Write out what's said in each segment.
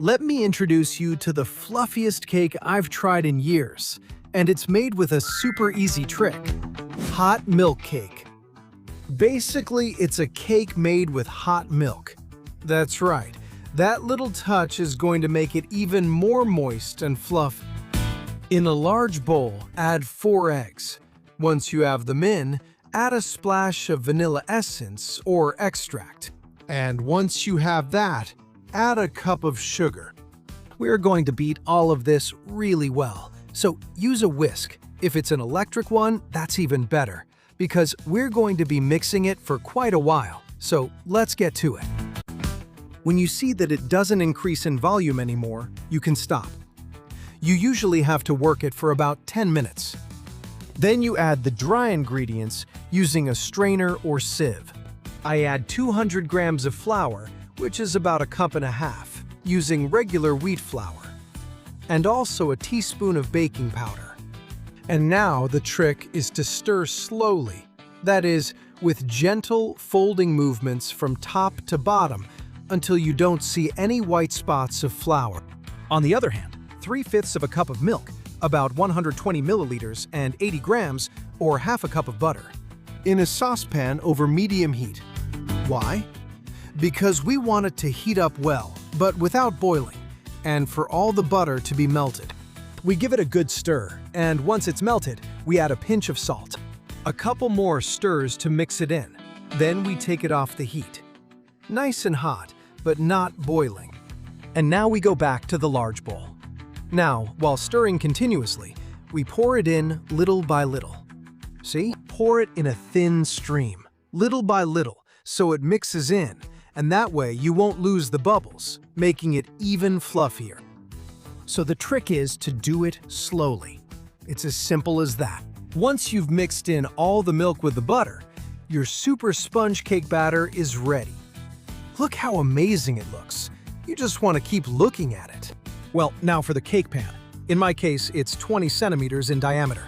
Let me introduce you to the fluffiest cake I've tried in years, and it's made with a super easy trick: hot milk cake. Basically, it's a cake made with hot milk. That's right, that little touch is going to make it even more moist and fluffy. In a large bowl, add 4 eggs. Once you have them in, add a splash of vanilla essence or extract. And once you have that, add a cup of sugar. We're going to beat all of this really well, so use a whisk. If it's an electric one, that's even better, because we're going to be mixing it for quite a while, so let's get to it. When you see that it doesn't increase in volume anymore, you can stop. You usually have to work it for about 10 minutes. Then you add the dry ingredients using a strainer or sieve. I add 200 grams of flour, which is about 1.5 cups, using regular wheat flour, and also a teaspoon of baking powder. And now the trick is to stir slowly, that is, with gentle folding movements from top to bottom until you don't see any white spots of flour. On the other hand, 3/5 cup of milk, about 120 milliliters and 80 grams, or ½ cup of butter, in a saucepan over medium heat. Why? Because we want it to heat up well, but without boiling, and for all the butter to be melted. We give it a good stir, and once it's melted, we add a pinch of salt. A couple more stirs to mix it in. Then we take it off the heat. Nice and hot, but not boiling. And now we go back to the large bowl. Now, while stirring continuously, we pour it in little by little. See? Pour it in a thin stream, little by little, so it mixes in, and that way you won't lose the bubbles, making it even fluffier. So the trick is to do it slowly. It's as simple as that. Once you've mixed in all the milk with the butter, your super sponge cake batter is ready. Look how amazing it looks. You just want to keep looking at it. Well, now for the cake pan. In my case, it's 20 centimeters in diameter.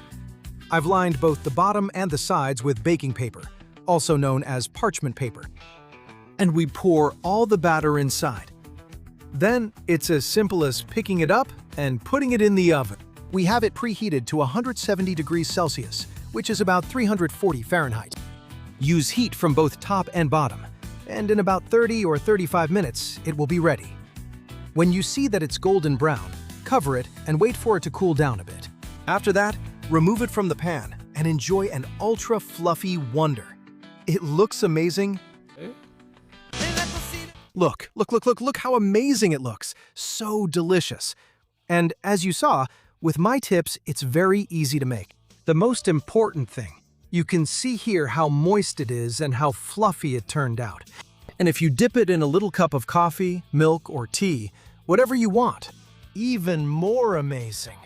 I've lined both the bottom and the sides with baking paper, also known as parchment paper. And we pour all the batter inside. Then it's as simple as picking it up and putting it in the oven. We have it preheated to 170 degrees Celsius, which is about 340 Fahrenheit. Use heat from both top and bottom, and in about 30 or 35 minutes, it will be ready. When you see that it's golden brown, cover it and wait for it to cool down a bit. After that, remove it from the pan and enjoy an ultra fluffy wonder. It looks amazing. Look how amazing it looks. So delicious. And as you saw, with my tips, it's very easy to make. The most important thing, you can see here how moist it is and how fluffy it turned out. And if you dip it in a little cup of coffee, milk, or tea, whatever you want, even more amazing.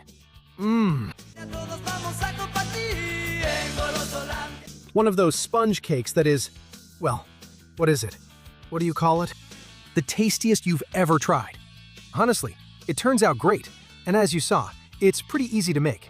One of those sponge cakes that is, well, what is it? What do you call it? The tastiest you've ever tried. Honestly, it turns out great. And as you saw, it's pretty easy to make.